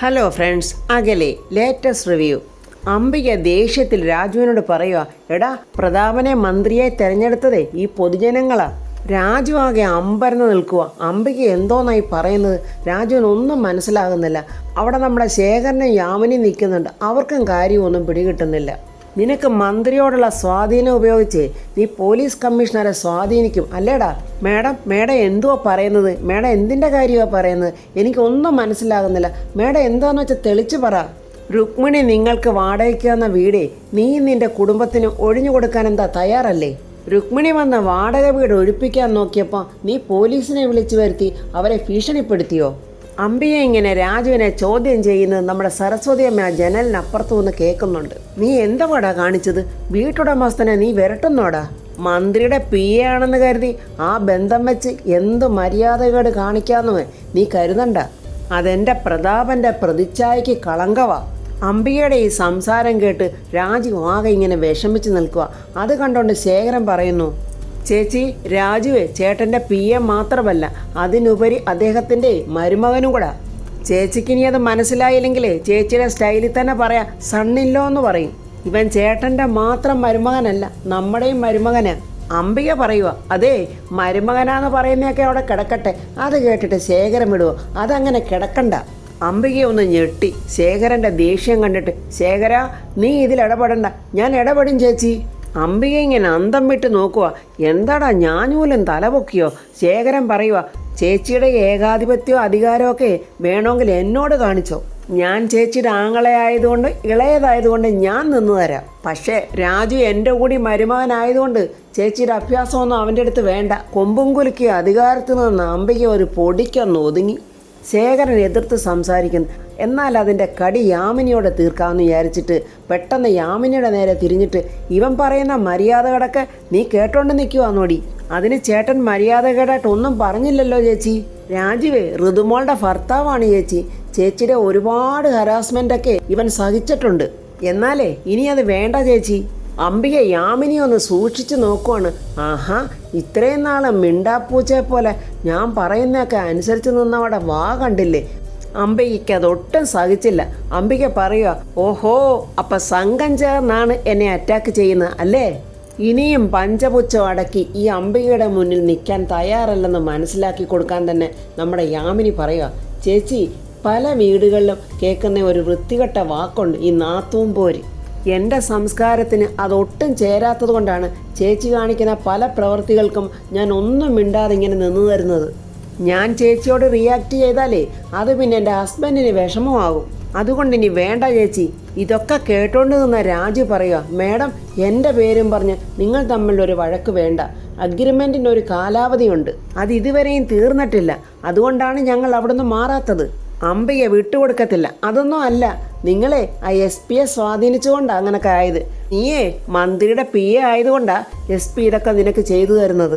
Hello friends, അകലെ latest review. Ambika ദേഷ്യത്തിൽ രാജുവിനോട് പറയുക, എടാ പ്രതാപനെ മന്ത്രിയായി തിരഞ്ഞെടുത്തതേ ഈ പൊതുജനങ്ങളാ. രാജു ആകെ അമ്പരന്ന് നിൽക്കുക. അംബിക എന്തോന്നായി പറയുന്നത് രാജുവിനൊന്നും മനസ്സിലാകുന്നില്ല. അവിടെ നമ്മുടെ ശേഖരനും യാമിനിയും നിൽക്കുന്നുണ്ട്. അവർക്കും കാര്യമൊന്നും പിടികിട്ടുന്നില്ല. നിനക്ക് മന്ത്രിയോടുള്ള സ്വാധീനം ഉപയോഗിച്ച് നീ പോലീസ് കമ്മീഷണറെ സ്വാധീനിക്കും അല്ലേടാ? മേഡം എന്തുവാ പറയുന്നത്? മേഡം എന്തിൻ്റെ കാര്യമാണ് പറയുന്നത്? എനിക്കൊന്നും മനസ്സിലാകുന്നില്ല. മേഡം എന്താണെന്ന് വെച്ചാൽ തെളിച്ചു പറ. രുക്മിണി നിങ്ങൾക്ക് വാടകയ്ക്ക് തന്ന വീടേ നീ നിൻ്റെ കുടുംബത്തിന് ഒഴിഞ്ഞു കൊടുക്കാൻ എന്താ തയ്യാറല്ലേ? രുക്മിണി വന്ന വാടക വീട് ഒഴിപ്പിക്കാൻ നോക്കിയപ്പോൾ നീ പോലീസിനെ വിളിച്ചു വരുത്തി അവരെ ഭീഷണിപ്പെടുത്തിയോ? അംബിയെ ഇങ്ങനെ രാജുവിനെ ചോദ്യം ചെയ്യുന്നത് നമ്മുടെ സരസ്വതി അമ്മ ജനലിനപ്പുറത്തു നിന്ന് കേൾക്കുന്നുണ്ട്. നീ എന്താടാ കാണിച്ചത്? വീട്ടുടമസ്ഥനെ നീ വിരട്ടുന്നോടാ? മന്ത്രിയുടെ പി എ ആണെന്ന് കരുതി ആ ബന്ധം വെച്ച് എന്ത് മര്യാദകേട് കാണിക്കാമെന്ന് നീ കരുതണ്ട. അതെൻ്റെ പ്രതാപൻ്റെ പ്രതിച്ഛായയ്ക്ക് കളങ്കവാ. അംബികയുടെ ഈ സംസാരം കേട്ട് രാജു ആകെ ഇങ്ങനെ വിഷമിച്ച് നിൽക്കുക. അത് കണ്ടുകൊണ്ട് ശേഖരൻ പറയുന്നു, ചേച്ചി, രാജുവേ ചേട്ടൻ്റെ പി എം മാത്രമല്ല, അതിനുപരി അദ്ദേഹത്തിൻ്റെ മരുമകനും കൂടെ. ചേച്ചിക്കിനി അത് മനസ്സിലായില്ലെങ്കിൽ ചേച്ചിയുടെ സ്റ്റൈലിൽ തന്നെ പറയാം, സണ്ണില്ലോ എന്ന് പറയും. ഇവൻ ചേട്ടൻ്റെ മാത്രം മരുമകനല്ല, നമ്മുടെയും മരുമകന്. അംബിക പറയുക, അതേ മരുമകനാന്ന് പറയുന്നതൊക്കെ അവിടെ കിടക്കട്ടെ. അത് കേട്ടിട്ട് ശേഖരൻ വിടുവോ? അതങ്ങനെ കിടക്കണ്ട. അംബിക ഒന്ന് ഞെട്ടി. ശേഖരൻ്റെ ദേഷ്യം കണ്ടിട്ട്, ശേഖര നീ ഇതിൽ ഇടപെടണ്ട, ഞാൻ ഇടപെടും ചേച്ചി. അംബിക ഇങ്ങനെ അന്തം വിട്ട് നോക്കുക. എന്താടാ ഞാനൂലും തലപൊക്കിയോ? ശേഖരൻ പറയുക, ചേച്ചിയുടെ ഏകാധിപത്യമോ അധികാരമൊക്കെ വേണമെങ്കിൽ എന്നോട് കാണിച്ചോ. ഞാൻ ചേച്ചിയുടെ ആങ്ങളയായതുകൊണ്ട് ഇളയതായതുകൊണ്ട് ഞാൻ നിന്നു തരാം. പക്ഷേ രാജു എൻ്റെ കൂടി മരുമകനായതുകൊണ്ട് ചേച്ചിയുടെ അഭ്യാസമൊന്നും അവൻ്റെ അടുത്ത് വേണ്ട. കൊമ്പും കുലുക്കിയ അധികാരത്തിൽ നിന്ന് അംബിക ഒരു പൊടിക്കൊന്ന് ഒതുങ്ങി. ശേഖരൻ എതിർത്ത് സംസാരിക്കുന്നു. എന്നാൽ അതിൻ്റെ കടി യാമിനിയോടെ തീർക്കാമെന്ന് വിചാരിച്ചിട്ട് പെട്ടെന്ന് യാമിനിയുടെ നേരെ തിരിഞ്ഞിട്ട്, ഇവൻ പറയുന്ന മര്യാദകളൊക്കെ നീ കേട്ടോണ്ട് നിൽക്കുവാന്നോടി? അതിന് ചേട്ടൻ മര്യാദകേടായിട്ട് ഒന്നും പറഞ്ഞില്ലല്ലോ ചേച്ചി. രാജുവേ ഋതുമോളുടെ ഭർത്താവാണ് ചേച്ചി. ചേച്ചിയുടെ ഒരുപാട് ഹരാസ്മെൻ്റൊക്കെ ഇവൻ സഹിച്ചിട്ടുണ്ട്. എന്നാലേ ഇനി അത് വേണ്ട ചേച്ചി. അംബിക യാമിനി ഒന്ന് സൂക്ഷിച്ച് നോക്കുവാണ്. ആഹാ, ഇത്രയും നാൾ മിണ്ടാപ്പൂച്ചയെ പോലെ ഞാൻ പറയുന്നതൊക്കെ അനുസരിച്ച് നിന്നവിടെ വാ കണ്ടില്ലേ? അംബികയ്ക്ക് അതൊട്ടും സഹിച്ചില്ല. അംബിക പറയുക, ഓഹോ, അപ്പം സംഘം ചേർന്നാണ് എന്നെ അറ്റാക്ക് ചെയ്യുന്നത് അല്ലേ? ഇനിയും പഞ്ചപുച്ഛം അടക്കി ഈ അംബികയുടെ മുന്നിൽ നിൽക്കാൻ തയ്യാറല്ലെന്ന് മനസ്സിലാക്കി കൊടുക്കാൻ തന്നെ നമ്മുടെ യാമിനി പറയുക, ചേച്ചി പല വീടുകളിലും കേൾക്കുന്ന ഒരു വൃത്തികെട്ട വാക്കുണ്ട്, ഈ നാത്തൂൻ പോര്. എൻ്റെ സംസ്കാരത്തിന് അതൊട്ടും ചേരാത്തത് കൊണ്ടാണ് ചേച്ചി കാണിക്കുന്ന പല പ്രവൃത്തികൾക്കും ഞാൻ ഒന്നും മിണ്ടാതെ ഇങ്ങനെ നിന്നു തരുന്നത്. ഞാൻ ചേച്ചിയോട് റിയാക്ട് ചെയ്താലേ അത് പിന്നെ എൻ്റെ ഹസ്ബൻഡിന് വിഷമമാകും. അതുകൊണ്ട് ഇനി വേണ്ട ചേച്ചി. ഇതൊക്കെ കേട്ടോണ്ട് നിന്ന രാജു പറയുക, മേഡം എൻ്റെ പേരും പറഞ്ഞ് നിങ്ങൾ തമ്മിലൊരു വഴക്ക് വേണ്ട. അഗ്രിമെൻറ്റിൻ്റെ ഒരു കാലാവധിയുണ്ട്, അത് ഇതുവരെയും തീർന്നിട്ടില്ല. അതുകൊണ്ടാണ് ഞങ്ങൾ അവിടുന്ന് മാറാത്തത്. അംബിക വിട്ടുകൊടുക്കത്തില്ല. അതൊന്നും അല്ല, നിങ്ങളെ ആ എസ് പിയെ സ്വാധീനിച്ചുകൊണ്ടാണ് അങ്ങനൊക്കെ ആയത്. നീയേ മന്ത്രിയുടെ പി എ ആയതുകൊണ്ടാണ് എസ് പി ഇതൊക്കെ നിനക്ക് ചെയ്തു തരുന്നത്.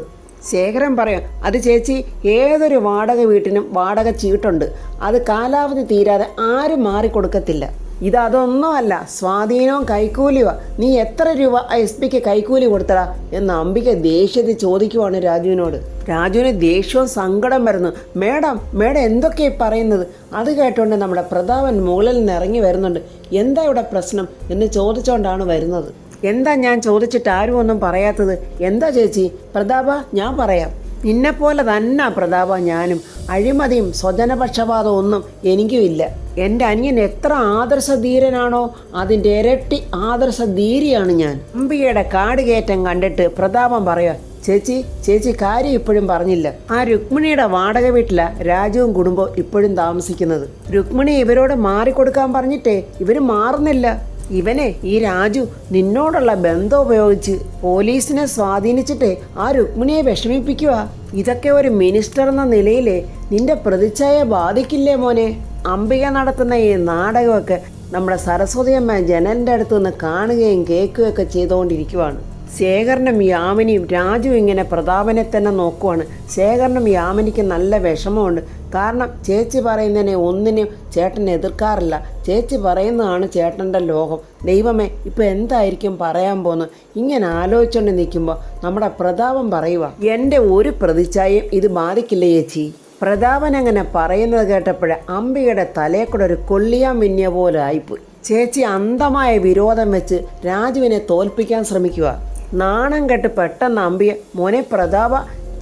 ശേഖരൻ പറയും, അത് ചേച്ചി ഏതൊരു വാടക വീട്ടിനും വാടക ചീട്ടുണ്ട്. അത് കാലാവധി തീരാതെ ആരും മാറിക്കൊടുക്കത്തില്ല. ഇതൊന്നുമല്ല, സ്വാധീനവും കൈക്കൂലിയുവാ. നീ എത്ര രൂപ എസ് പിക്ക് കൈക്കൂലി കൊടുത്തടാ എന്ന് അംബിക ദേഷ്യത്തിൽ ചോദിക്കുവാണ് രാജുവിനോട്. രാജുവിന് ദേഷ്യവും സങ്കടം വരുന്നു. മേഡം എന്തൊക്കെയാണ് പറയുന്നത്? അത് കേട്ടുകൊണ്ട് നമ്മുടെ പ്രതാപൻ മുകളിൽ നിന്ന് ഇറങ്ങി വരുന്നുണ്ട്. എന്താ ഇവിടെ പ്രശ്നം എന്ന് ചോദിച്ചുകൊണ്ടാണ് വരുന്നത്. എന്താ ഞാൻ ചോദിച്ചിട്ട് ആരും ഒന്നും പറയാത്തത്? എന്താ ചേച്ചി? പ്രതാപ, ഞാൻ പറയാം. നിന്നെപ്പോലെ തന്നെ പ്രതാപ ഞാനും. അഴിമതിയും സ്വജനപക്ഷപാതവും ഒന്നും എനിക്കുമില്ല. എൻ്റെ അനിയൻ എത്ര ആദർശധീരനാണോ അതിൻ്റെ ഇരട്ടി ആദർശധീരിയാണ് ഞാൻ. അംബികയുടെ കാടുകയറ്റം കണ്ടിട്ട് പ്രതാപം പറയുക, ചേച്ചി കാര്യം ഇപ്പോഴും പറഞ്ഞില്ല. ആ രുക്മിണിയുടെ വാടക വീട്ടിലാണ് രാജുവും കുടുംബവും ഇപ്പോഴും താമസിക്കുന്നത്. രുക്മിണി ഇവരോട് മാറിക്കൊടുക്കാൻ പറഞ്ഞിട്ടേ ഇവർ മാറുന്നില്ല. ഇവനെ ഈ രാജു നിന്നോടുള്ള ബന്ധം ഉപയോഗിച്ച് പോലീസിനെ സ്വാധീനിച്ചിട്ട് ആ രുക്മിണിയെ വിഷമിപ്പിക്കുക. ഇതൊക്കെ ഒരു മിനിസ്റ്റർ എന്ന നിലയിൽ നിന്റെ പ്രതിച്ഛായ ബാധിക്കില്ലേ മോനെ? അംബിക നടത്തുന്ന ഈ നാടകമൊക്കെ നമ്മുടെ സരസ്വതി അമ്മ ജനലിൻ്റെ അടുത്ത് നിന്ന് കാണുകയും കേൾക്കുകയൊക്കെ ചെയ്തുകൊണ്ടിരിക്കുവാണ്. ശേഖരനും യാമിനിയും രാജു ഇങ്ങനെ പ്രതാപനെ തന്നെ നോക്കുവാണ്. ശേഖരനും യാമിനിക്ക് നല്ല വിഷമമുണ്ട്. കാരണം ചേച്ചി പറയുന്നതിനെ ഒന്നിനും ചേട്ടൻ എതിർക്കാറില്ല. ചേച്ചി പറയുന്നതാണ് ചേട്ടൻ്റെ ലോകം. ദൈവമേ, ഇപ്പോൾ എന്തായിരിക്കും പറയാൻ പോകുന്നത്? ഇങ്ങനെ ആലോചിച്ചുകൊണ്ട് നിൽക്കുമ്പോൾ നമ്മുടെ പ്രതാപം പറയുക, എൻ്റെ ഒരു പ്രതിച്ഛായയും ഇത് ബാധിക്കില്ല ചേച്ചി. പ്രതാപൻ അങ്ങനെ പറയുന്നത് കേട്ടപ്പോഴേ അംബികയുടെ തലയെ കൂടെ ഒരു കൊള്ളിയാൻ മിന്നിയ പോലെ ആയിപ്പോയി. ചേച്ചി അന്ധമായ വിരോധം വെച്ച് രാജുവിനെ തോൽപ്പിക്കാൻ ശ്രമിക്കുക. നാണം കെട്ട് പെട്ടെന്ന് അംബിക, മോനെ പ്രതാപ,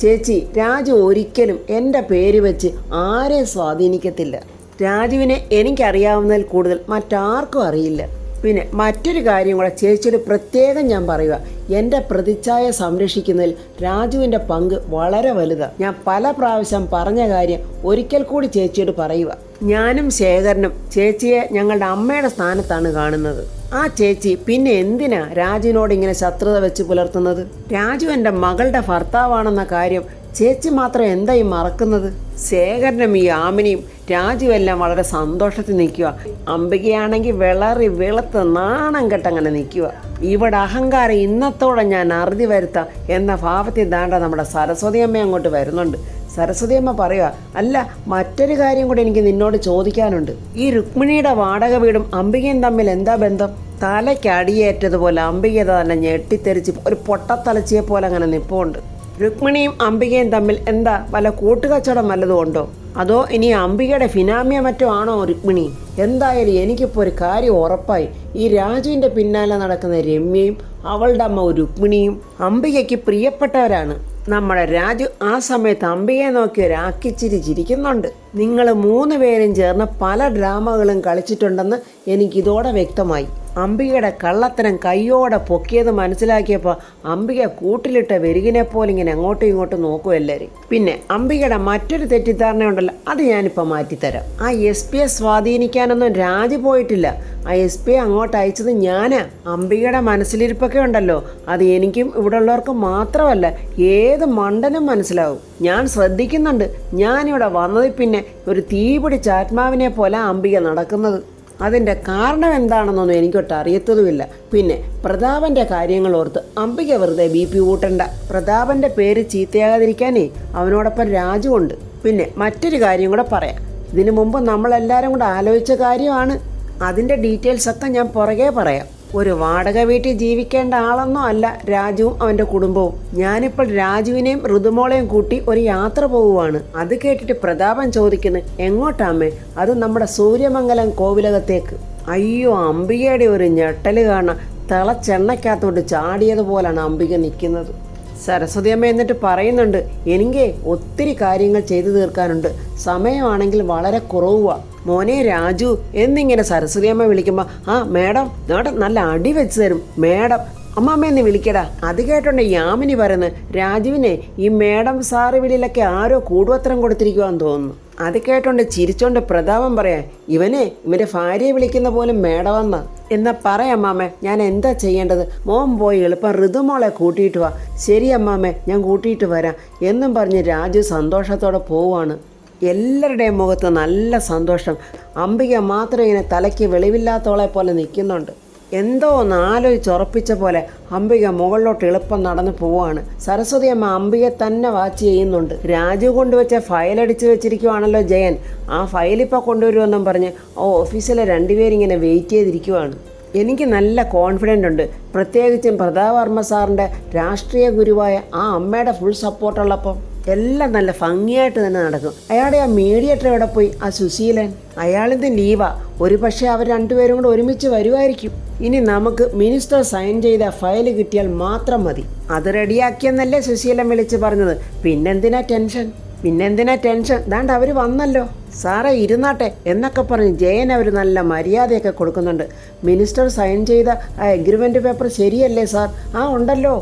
ചേച്ചി, രാജു ഒരിക്കലും എൻ്റെ പേര് വെച്ച് ആരെയും സ്വാധീനിക്കത്തില്ല. രാജുവിനെ എനിക്കറിയാവുന്നതിൽ കൂടുതൽ മറ്റാർക്കും അറിയില്ല. പിന്നെ മറ്റൊരു കാര്യം കൂടെ ചേച്ചിയുടെ പ്രത്യേകം ഞാൻ പറയുക, എൻ്റെ പ്രതിച്ഛായ സംരക്ഷിക്കുന്നതിൽ രാജുവിൻ്റെ പങ്ക് വളരെ വലുതാണ്. ഞാൻ പല പ്രാവശ്യം പറഞ്ഞ കാര്യം ഒരിക്കൽ കൂടി ചേച്ചിയോട് പറയുക. ഞാനും ശേഖരനും ചേച്ചിയെ ഞങ്ങളുടെ അമ്മയുടെ സ്ഥാനത്താണ് കാണുന്നത്. ആ ചേച്ചി പിന്നെ എന്തിനാ രാജുവിനോട് ഇങ്ങനെ ശത്രുത വെച്ച് പുലർത്തുന്നത്? രാജു എൻ്റെ മകളുടെ ഭർത്താവാണെന്ന കാര്യം ചേച്ചി മാത്രം എന്തായി മറക്കുന്നത്? ശേഖരനും ഈ ആമിനിയും രാജുവെല്ലാം വളരെ സന്തോഷത്തിൽ നിൽക്കുക. അംബികയാണെങ്കിൽ വിളറി വെളുത്ത് നാണം കെട്ടങ്ങനെ നിൽക്കുക. ഇവിടെ അഹങ്കാരം ഇന്നത്തോടെ ഞാൻ അറുതി വരുത്താം എന്ന ഭാവത്തിൽ ദാണ്ട നമ്മുടെ സരസ്വതി അമ്മ അങ്ങോട്ട് വരുന്നുണ്ട്. സരസ്വതി അമ്മ പറയുക, അല്ല, മറ്റൊരു കാര്യം കൂടി എനിക്ക് നിന്നോട് ചോദിക്കാനുണ്ട്. ഈ രുക്മിണിയുടെ വാടക വീടും അംബികയും തമ്മിൽ എന്താ ബന്ധം? തലയ്ക്ക് അടിയേറ്റതുപോലെ അംബിക തന്നെ ഞെട്ടിത്തെറിച്ച് ഒരു പൊട്ടത്തലച്ചിയെ പോലെ അങ്ങനെ നിൽപ്പുണ്ട്. രുക്മിണിയും അംബികയും തമ്മിൽ എന്താ വല്ല കൂട്ടുകച്ചവടം വല്ലതും ഉണ്ടോ? അതോ ഇനി അംബികയുടെ ഫിനാമിയ മറ്റോ ആണോ രുക്മിണി? എന്തായാലും എനിക്കിപ്പോൾ ഒരു കാര്യം ഉറപ്പായി, ഈ രാജുവിൻ്റെ പിന്നാലെ നടക്കുന്ന രമ്യയും അവളുടെ അമ്മ രുക്മിണിയും അംബികയ്ക്ക് പ്രിയപ്പെട്ടവരാണ്. നമ്മുടെ രാജു ആ സമയത്ത് അംബികയെ നോക്കി ഒരാക്കിച്ചിരി ചിരിക്കുന്നുണ്ട്. നിങ്ങൾ 3 പേരും ചേർന്ന് പല ഡ്രാമകളും കളിച്ചിട്ടുണ്ടെന്ന് എനിക്കിതോടെ വ്യക്തമായി. അംബികയുടെ കള്ളത്തരം കയ്യോടെ പൊക്കിയത് മനസ്സിലാക്കിയപ്പോൾ അംബിക കൂട്ടിലിട്ട വെരുകിനെ പോലെ ഇങ്ങനെ അങ്ങോട്ടും ഇങ്ങോട്ടും നോക്കും എല്ലാവരും. പിന്നെ അംബികയുടെ മറ്റൊരു തെറ്റിദ്ധാരണയുണ്ടല്ലോ, അത് ഞാനിപ്പോൾ മാറ്റിത്തരാം. ആ SP സ്വാധീനിക്കാനൊന്നും രാജു പോയിട്ടില്ല. ആ SP അങ്ങോട്ട് അയച്ചത് ഞാനാ. അംബികയുടെ മനസ്സിലിരിപ്പൊക്കെ ഉണ്ടല്ലോ, അത് എനിക്കും ഇവിടെ ഉള്ളവർക്കും മാത്രമല്ല ഏത് മണ്ടനും മനസ്സിലാവും. ഞാൻ ശ്രദ്ധിക്കുന്നുണ്ട്. ഞാനിവിടെ വന്നതിൽ പിന്നെ ഒരു തീ പിടിച്ച ആത്മാവിനെ പോലെ അംബിക നടക്കുന്നത്. അതിൻ്റെ കാരണം എന്താണെന്നൊന്നും എനിക്കൊട്ട് അറിയത്തതുമില്ല. പിന്നെ പ്രതാപൻ്റെ കാര്യങ്ങൾ ഓർത്ത് അംബിക വെറുതെ BP കൂട്ടണ്ട. പ്രതാപൻ്റെ പേര് ചീത്തയാകാതിരിക്കാനേ അവനോടൊപ്പം രാജുവുണ്ട്. പിന്നെ മറ്റൊരു കാര്യം കൂടെ പറയാം. ഇതിനു മുമ്പ് നമ്മളെല്ലാവരും കൂടെ ആലോചിച്ച കാര്യമാണ്. അതിൻ്റെ ഡീറ്റെയിൽസൊക്കെ ഞാൻ പുറകെ പറയാം. ഒരു വാടക വീട്ടിൽ ജീവിക്കേണ്ട ആളൊന്നും അല്ല രാജുവും അവൻ്റെ കുടുംബവും. ഞാനിപ്പോൾ രാജുവിനെയും ഋതുമോളെയും കൂട്ടി ഒരു യാത്ര പോവുകയാണ്. അത് കേട്ടിട്ട് പ്രതാപൻ ചോദിക്കുന്നു, എങ്ങോട്ടാമേ? അത് നമ്മുടെ സൂര്യമംഗലം കോവിലകത്തേക്ക്. അയ്യോ, അംബികയുടെ ഒരു ഞെട്ടൽ കാണാൻ തിളച്ചെണ്ണയ്ക്കകത്തോട്ട് ചാടിയതുപോലാണ് അംബിക നിൽക്കുന്നത്. സരസ്വതി അമ്മ എന്നിട്ട് പറയുന്നുണ്ട്, എനിക്ക് ഒത്തിരി കാര്യങ്ങൾ ചെയ്തു തീർക്കാനുണ്ട്, സമയമാണെങ്കിൽ വളരെ കുറവുക. മോനെ രാജു എന്നിങ്ങനെ സരസ്വതി അമ്മ വിളിക്കുമ്പോൾ, ആ മേഡം നല്ല അടി വെച്ച് തരും മേഡം, അമ്മമ്മയെന്ന് വിളിക്കടാ. അത് കേട്ടോണ്ട് യാമിനി പറയുന്നത്, രാജുവിനെ ഈ മേഡം സാറ് വിളിയിലൊക്കെ ആരോ കൂടുപത്രം കൊടുത്തിരിക്കുവാന്ന് തോന്നുന്നു. അത് കേട്ടോണ്ട് ചിരിച്ചോണ്ട് പ്രതാപം പറയാം, ഇവൻ്റെ ഭാര്യയെ വിളിക്കുന്ന പോലും മേഡമെന്നാ. എന്നാ പറയാമ്മേ, ഞാൻ എന്താ ചെയ്യേണ്ടത്? മോൻ പോയി എളുപ്പം ഋതുമോളെ കൂട്ടിയിട്ട് വാ. ശരി അമ്മാമ്മേ, ഞാൻ കൂട്ടിയിട്ട് വരാം എന്നും പറഞ്ഞ് രാജു സന്തോഷത്തോടെ പോവാണ്. എല്ലാവരുടെയും മുഖത്ത് നല്ല സന്തോഷം. അംബിക മാത്രം ഇങ്ങനെ തലയ്ക്ക് വെളിവില്ലാത്തോളെ പോലെ നിൽക്കുന്നുണ്ട്. എന്തോ ഒന്ന് ആലോചിച്ചുറപ്പിച്ച പോലെ അംബിക മുകളിലോട്ട് എളുപ്പം നടന്നു പോവുകയാണ്. സരസ്വതി അമ്മ അംബിക തന്നെ വാച്ച് ചെയ്യുന്നുണ്ട്. രാജു കൊണ്ടുവച്ച ഫയലടിച്ച് വെച്ചിരിക്കുവാണല്ലോ ജയൻ. ആ ഫയലിപ്പോൾ കൊണ്ടുവരുമെന്നും പറഞ്ഞ് ഓഫീസിലെ 2 പേരിങ്ങനെ വെയിറ്റ് ചെയ്തിരിക്കുവാണ്. എനിക്ക് നല്ല കോൺഫിഡൻ്റ് ഉണ്ട്. പ്രത്യേകിച്ചും പ്രതാപ് വർമ്മ സാറിൻ്റെ രാഷ്ട്രീയ ഗുരുവായ ആ അമ്മയുടെ ഫുൾ സപ്പോർട്ടുള്ളപ്പം എല്ലാം നല്ല ഭംഗിയായിട്ട് തന്നെ നടക്കും. അയാളുടെ ആ മീഡിയേറ്റർ എവിടെ പോയി? ആ സുശീലൻ, അയാളിത് ലീവാ. ഒരു പക്ഷേ അവർ 2 പേരും കൂടെ ഒരുമിച്ച് വരുമായിരിക്കും. ഇനി നമുക്ക് മിനിസ്റ്റർ സൈൻ ചെയ്ത ഫയൽ കിട്ടിയാൽ മാത്രം മതി. അത് റെഡിയാക്കിയെന്നല്ലേ സുശീലൻ വിളിച്ച് പറഞ്ഞത്. പിന്നെന്തിനാ ടെൻഷൻ? ദാണ്ട് അവർ വന്നല്ലോ. സാറേ ഇരുന്നാട്ടെ എന്നൊക്കെ പറഞ്ഞ് ജയൻ അവർ നല്ല മര്യാദയൊക്കെ കൊടുക്കുന്നുണ്ട്. മിനിസ്റ്റർ സൈൻ ചെയ്ത ആ എഗ്രിമെൻ്റ് പേപ്പർ ശരിയല്ലേ സാർ? ആ ഉണ്ടല്ലോ,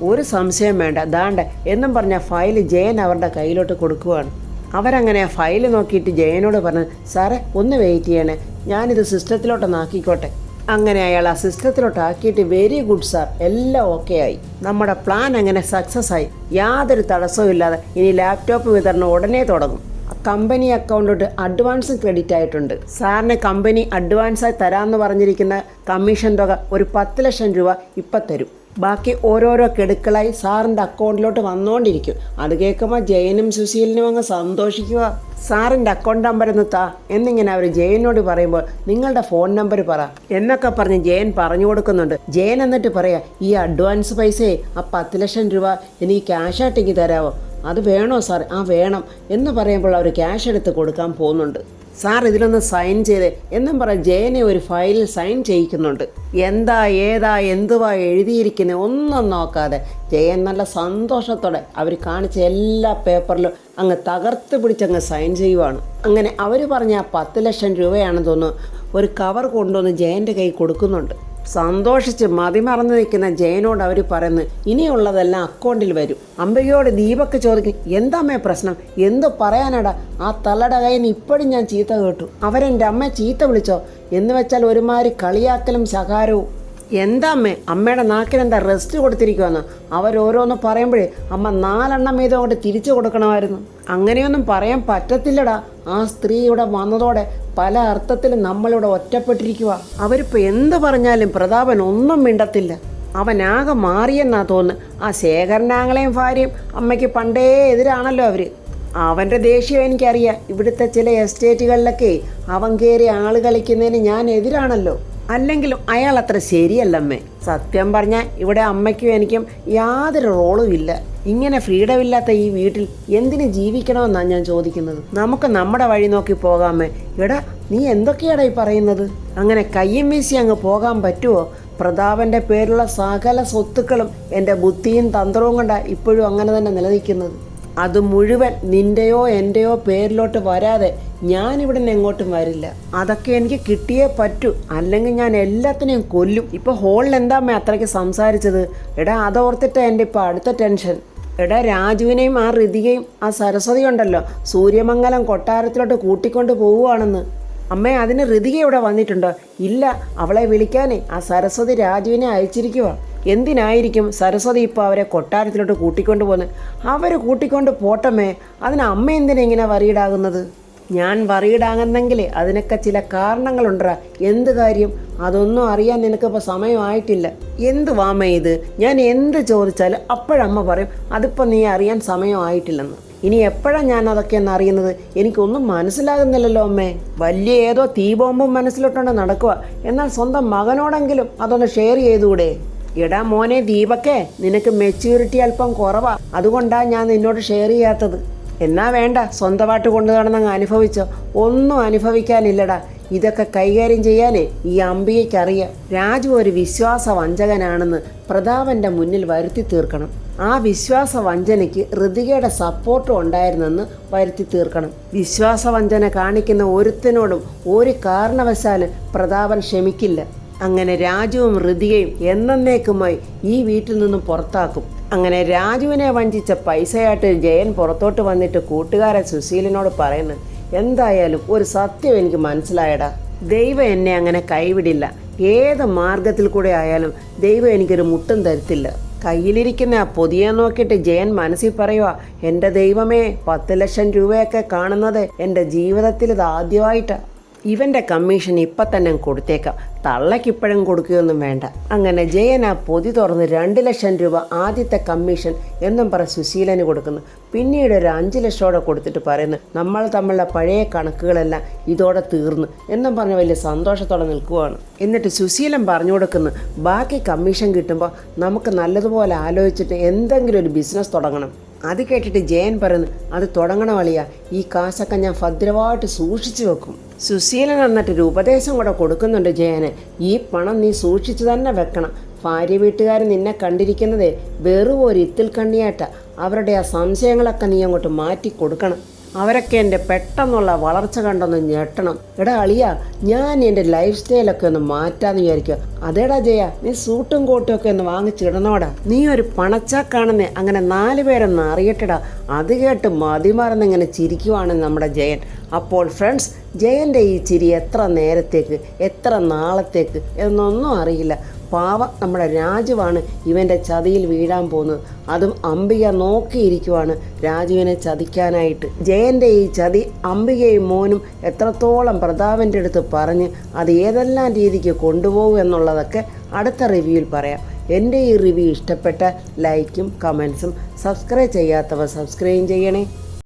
ഒരു സംശയം വേണ്ട, ദാണ്ട് എന്നും പറഞ്ഞ ഫയൽ ജയൻ അവരുടെ കയ്യിലോട്ട് കൊടുക്കുകയാണ്. അവരങ്ങനെ ആ ഫയൽ നോക്കിയിട്ട് ജയനോട് പറഞ്ഞു, സാറേ ഒന്ന് വെയിറ്റ് ചെയ്യണേ, ഞാനിത് സിസ്റ്റത്തിലോട്ടൊന്ന് ആക്കിക്കോട്ടെ. അങ്ങനെ അയാൾ ആ സിസ്റ്റത്തിലോട്ട് ആക്കിയിട്ട്, വെരി ഗുഡ് സാർ, എല്ലാം ഓക്കെ ആയി. നമ്മുടെ പ്ലാൻ അങ്ങനെ സക്സസ് ആയി. യാതൊരു തടസ്സവും ഇല്ലാതെ ഇനി ലാപ്ടോപ്പ് വിതരണം ഉടനെ തുടങ്ങും. കമ്പനി അക്കൗണ്ടിലോട്ട് അഡ്വാൻസും ക്രെഡിറ്റ് ആയിട്ടുണ്ട്. സാറിന് കമ്പനി അഡ്വാൻസായി തരാമെന്ന് പറഞ്ഞിരിക്കുന്ന കമ്മീഷൻ തുക ഒരു 10 ലക്ഷം രൂപ ഇപ്പം തരും. ബാക്കി ഓരോരോ കെടുക്കളായി സാറിൻ്റെ അക്കൗണ്ടിലോട്ട് വന്നുകൊണ്ടിരിക്കും. അത് കേൾക്കുമ്പോൾ ജയനും സുശീലിനും അങ്ങ് സന്തോഷിക്കുക. സാറിൻ്റെ അക്കൗണ്ട് നമ്പർ ഒന്ന് താ എന്നിങ്ങനെ അവർ ജയനോട് പറയുമ്പോൾ, നിങ്ങളുടെ ഫോൺ നമ്പർ പറ എന്നൊക്കെ പറഞ്ഞ് ജയൻ പറഞ്ഞു കൊടുക്കുന്നുണ്ട്. ജയൻ എന്നിട്ട് പറയാം, ഈ അഡ്വാൻസ് പൈസയെ ആ 10 ലക്ഷം രൂപ എനിക്ക് ക്യാഷായിട്ടേക്ക് തരാമോ? അത് വേണോ സാർ? ആ വേണം എന്ന് പറയുമ്പോൾ അവർ ക്യാഷ് എടുത്ത് കൊടുക്കാൻ പോകുന്നുണ്ട്. സാർ ഇതിലൊന്ന് സൈൻ ചെയ്തേ എന്നും പറഞ്ഞ് ജയനെ ഒരു ഫയലിൽ സൈൻ ചെയ്യിക്കുന്നുണ്ട്. എന്താ ഏതാ എന്തുവാ എഴുതിയിരിക്കുന്നത് ഒന്നും നോക്കാതെ ജയൻ നല്ല സന്തോഷത്തോടെ അവർ കാണിച്ച എല്ലാ പേപ്പറിലും അങ്ങ് തകർത്ത് പിടിച്ചങ്ങ് സൈൻ ചെയ്യുവാണ്. അങ്ങനെ അവർ പറഞ്ഞ 10 ലക്ഷം രൂപയാണെന്ന് തോന്നുന്നു ഒരു കവർ കൊണ്ടുവന്ന് ജയൻ്റെ കൈ കൊടുക്കുന്നുണ്ട്. സന്തോഷിച്ച് മതിമറന്ന് നിൽക്കുന്ന ജയനോട് അവർ പറയുന്നു, ഇനിയുള്ളതെല്ലാം അക്കൗണ്ടിൽ വരും. അംബികയോട് ദീപക് ചോദിക്കും, എന്താമ്മേ പ്രശ്നം? എന്തു പറയാനാടാ? ആ തള്ളയുടെ കയ്യിൽ നിന്ന് ഇപ്പോഴും ഞാൻ ചീത്ത കേട്ടു. അവരെൻ്റെ അമ്മയെ ചീത്ത വിളിച്ചോ? എന്ന് വെച്ചാൽ ഒരുമാതിരി കളിയാക്കലും ശകാരവും. എന്താ അമ്മയുടെ നാക്കിനെന്താ റെസ്റ്റ് കൊടുത്തിരിക്കുമെന്ന് അവരോരോന്ന് പറയുമ്പോഴേ അമ്മ 4 എണ്ണം വീതം കൊണ്ട് തിരിച്ചു കൊടുക്കണമായിരുന്നു. അങ്ങനെയൊന്നും പറയാൻ പറ്റത്തില്ലടാ. ആ സ്ത്രീ ഇവിടെ വന്നതോടെ പല അർത്ഥത്തിലും നമ്മളിവിടെ ഒറ്റപ്പെട്ടിരിക്കുക. അവരിപ്പോൾ എന്ത് പറഞ്ഞാലും പ്രതാപൻ ഒന്നും മിണ്ടത്തില്ല. അവനാകെ മാറിയെന്നാ തോന്നുന്നു. ആ ശേഖരനാങ്ങളെയും ഭാര്യയും അമ്മയ്ക്ക് പണ്ടേ എതിരാണല്ലോ അവർ. അവൻ്റെ ദേഷ്യം എനിക്കറിയാം. ഇവിടുത്തെ ചില എസ്റ്റേറ്റുകളിലൊക്കെ അവൻ കയറി ആൾ കളിക്കുന്നതിന് ഞാൻ എതിരാണല്ലോ. അല്ലെങ്കിലും അയാൾ അത്ര ശരിയല്ലമ്മേ. സത്യം പറഞ്ഞാൽ ഇവിടെ അമ്മയ്ക്കും എനിക്കും യാതൊരു റോളും ഇല്ല. ഇങ്ങനെ ഫ്രീഡം ഇല്ലാത്ത ഈ വീട്ടിൽ എന്തിന് ജീവിക്കണമെന്നാണ് ഞാൻ ചോദിക്കുന്നത്. നമുക്ക് നമ്മുടെ വഴി നോക്കി പോകാമേ. എടാ നീ എന്തൊക്കെയാടാ ഈ പറയുന്നത്? അങ്ങനെ കയ്യും വീശി അങ്ങ് പോകാൻ പറ്റുമോ? പ്രതാപൻ്റെ പേരുള്ള സകല സ്വത്തുക്കളും എൻ്റെ ബുദ്ധിയും തന്ത്രവും കൊണ്ടാണ് ഇപ്പോഴും അങ്ങനെ തന്നെ നിലനിൽക്കുന്നത്. അത് മുഴുവൻ നിൻ്റെയോ എൻ്റെയോ പേരിലോട്ട് വരാതെ ഞാനിവിടെ നിന്ന് എങ്ങോട്ടും വരില്ല. അതൊക്കെ എനിക്ക് കിട്ടിയേ പറ്റൂ, അല്ലെങ്കിൽ ഞാൻ എല്ലാത്തിനെയും കൊല്ലും. ഇപ്പോൾ ഹോളിൽ എന്താമ്മേ അത്രയ്ക്ക് സംസാരിച്ചത്? എടാ അതോർത്തിട്ട് എൻ്റെ ഇപ്പോൾ അടുത്ത ടെൻഷൻ. എടാ രാജുവിനെയും ആ ഋതികയും ആ സരസ്വതി ഉണ്ടല്ലോ സൂര്യമംഗലം കൊട്ടാരത്തിലോട്ട് കൂട്ടിക്കൊണ്ട് പോവുകയാണെന്ന്. അമ്മേ അതിന് ഋതിക ഇവിടെ വന്നിട്ടുണ്ടോ? ഇല്ല, അവളെ വിളിക്കാനേ ആ സരസ്വതി രാജുവിനെ അയച്ചിരിക്കുക. എന്തിനായിരിക്കും സരസ്വതി ഇപ്പോൾ അവരെ കൊട്ടാരത്തിലോട്ട് കൂട്ടിക്കൊണ്ട് പോകുന്നത്? അവർ കൂട്ടിക്കൊണ്ട് പോട്ടമ്മേ. അതിന് അമ്മ എന്തിനാ ഇങ്ങനെ വറീഡാകുന്നത്? ഞാൻ വറീഡാകുന്നെങ്കിൽ അതിനൊക്കെ ചില കാരണങ്ങളുണ്ടാ. എന്ത് കാര്യം? അതൊന്നും അറിയാൻ നിനക്കിപ്പോൾ സമയമായിട്ടില്ല. എന്ത് വാമേ ഇത്? ഞാൻ എന്ത് ചോദിച്ചാലും അപ്പോഴമ്മ പറയും അതിപ്പോൾ നീ അറിയാൻ സമയമായിട്ടില്ലെന്ന്. ഇനി എപ്പോഴാണ് ഞാൻ അതൊക്കെ ഒന്ന് അറിയുന്നത്? എനിക്കൊന്നും മനസ്സിലാകുന്നില്ലല്ലോ അമ്മേ. വലിയ ഏതോ തീബോംബും മനസ്സിലോട്ടുണ്ട് നടക്കുക. എന്നാൽ സ്വന്തം മകനോടെങ്കിലും അതൊന്ന് ഷെയർ ചെയ്തുകൂടെ? എടാ മോനെ ദീപക്കേ, നിനക്ക് മെച്യൂരിറ്റി അല്പം കുറവാ. അതുകൊണ്ടാണ് ഞാൻ നിന്നോട് ഷെയർ ചെയ്യാത്തത്. എന്നാ വേണ്ട, സ്വന്തമായിട്ട് കൊണ്ടു നടന്നങ്ങ് അനുഭവിച്ചോ. ഒന്നും അനുഭവിക്കാനില്ലടാ. ഇതൊക്കെ കൈകാര്യം ചെയ്യാനേ ഈ അംബികയ്ക്കറിയാം. രാജു ഒരു വിശ്വാസവഞ്ചകനാണെന്ന് പ്രതാപൻ്റെ മുന്നിൽ വരുത്തി തീർക്കണം. ആ വിശ്വാസവഞ്ചനയ്ക്ക് ഋതികയുടെ സപ്പോർട്ടും ഉണ്ടായിരുന്നെന്ന് വരുത്തി തീർക്കണം. വിശ്വാസവഞ്ചന കാണിക്കുന്ന ഒരുത്തനോടും ഒരു കാരണവശാലും പ്രതാപൻ ക്ഷമിക്കില്ല. അങ്ങനെ രാജുവും ഋതികയും എന്നേക്കുമായി ഈ വീട്ടിൽ നിന്നും പുറത്താക്കും. അങ്ങനെ രാജുവിനെ വഞ്ചിച്ച പൈസയായിട്ട് ജയൻ പുറത്തോട്ട് വന്നിട്ട് കൂട്ടുകാരൻ സുശീലനോട് പറയുന്നു, എന്തായാലും ഒരു സത്യം എനിക്ക് മനസ്സിലായടാ. ദൈവം എന്നെ അങ്ങനെ കൈവിടില്ല. ഏത് മാർഗത്തിൽ കൂടെ ആയാലും ദൈവം എനിക്കൊരു മുട്ടും തരത്തില്ല. കയ്യിലിരിക്കുന്ന ആ പൊതിയെ നോക്കിയിട്ട് ജയൻ മനസ്സിൽ പറയുക, എൻ്റെ ദൈവമേ, 10 ലക്ഷം രൂപയൊക്കെ കാണുന്നത് എൻ്റെ ജീവിതത്തിൽ ഇത് ആദ്യമായിട്ടാണ്. ഇവൻ്റെ കമ്മീഷൻ ഇപ്പം തന്നെ കൊടുത്തേക്കാം, തള്ളക്കിപ്പോഴും കൊടുക്കുകയൊന്നും വേണ്ട. അങ്ങനെ ജയൻ ആ പൊതി തുറന്ന് 2 ലക്ഷം രൂപ ആദ്യത്തെ കമ്മീഷൻ എന്നും പറഞ്ഞ് സുശീലന് കൊടുക്കുന്നു. പിന്നീട് ഒരു 5 ലക്ഷത്തോടെ കൊടുത്തിട്ട് പറയുന്നു, നമ്മൾ തമ്മിലുള്ള പഴയ കണക്കുകളെല്ലാം ഇതോടെ തീർന്നു എന്നും പറഞ്ഞ് വലിയ സന്തോഷത്തോടെ നിൽക്കുകയാണ്. എന്നിട്ട് സുശീലൻ പറഞ്ഞു കൊടുക്കുന്നു, ബാക്കി കമ്മീഷൻ കിട്ടുമ്പോൾ നമുക്ക് നല്ലതുപോലെ ആലോചിച്ചിട്ട് എന്തെങ്കിലും ഒരു ബിസിനസ് തുടങ്ങണം. അത് കേട്ടിട്ട് ജയൻ പറയുന്നു, അത് തുടങ്ങണം അളിയാ, ഈ കാശൊക്കെ ഞാൻ ഭദ്രമായിട്ട് സൂക്ഷിച്ചു വെക്കും. സുശീലൻ എന്നിട്ടൊരു ഉപദേശം കൂടെ കൊടുക്കുന്നുണ്ട് ജയന്, ഈ പണം നീ സൂക്ഷിച്ചു തന്നെ വെക്കണം. ഭാര്യ വീട്ടുകാർ നിന്നെ കണ്ടിരിക്കുന്നതേ വെറും ഒരു ഇത്തിൽ കണ്ണിയായിട്ടാ. അവരുടെ ആ സംശയങ്ങളൊക്കെ നീ അങ്ങോട്ട് മാറ്റി കൊടുക്കണം. അവരൊക്കെ എൻ്റെ പെട്ടെന്നുള്ള വളർച്ച കണ്ടൊന്ന് ഞെട്ടണം. എടാ അളിയാ, ഞാൻ എൻ്റെ ലൈഫ് സ്റ്റൈലൊക്കെ ഒന്ന് മാറ്റാന്ന് വിചാരിക്കുക. അതേടാ ജയ, നീ സൂട്ടും കോട്ടും ഒക്കെ ഒന്ന് വാങ്ങിച്ചിടണോടാ. നീ ഒരു പണച്ചാക്കാണെന്ന് അങ്ങനെ 4 പേരൊന്ന് അറിയട്ടടാ. അത് കേട്ട് മതിമറന്നിങ്ങനെ ചിരിക്കുവാണ് നമ്മുടെ ജയൻ. അപ്പോൾ ഫ്രണ്ട്സ്, ജയൻ്റെ ഈ ചിരി എത്ര നേരത്തേക്ക് എത്ര നാളത്തേക്ക് എന്നൊന്നും അറിയില്ല. പാവം നമ്മുടെ രാജുവാണ് ഇവൻ്റെ ചതിയിൽ വീഴാൻ പോകുന്നത്. അതും അംബിക നോക്കിയിരിക്കുവാണ് രാജുവിനെ ചതിക്കാനായിട്ട്. ജയൻ്റെ ഈ ചതി അംബികയും മോനും എത്രത്തോളം പ്രതാപൻ്റെ അടുത്ത് പറഞ്ഞ് അത് ഏതെല്ലാം രീതിക്ക് കൊണ്ടുപോകും എന്നുള്ളതൊക്കെ അടുത്ത റിവ്യൂവിൽ പറയാം. എൻ്റെ ഈ റിവ്യൂ ഇഷ്ടപ്പെട്ട ലൈക്കും കമൻസും സബ്സ്ക്രൈബ് ചെയ്യാത്തവർ സബ്സ്ക്രൈബ് ചെയ്യണേ.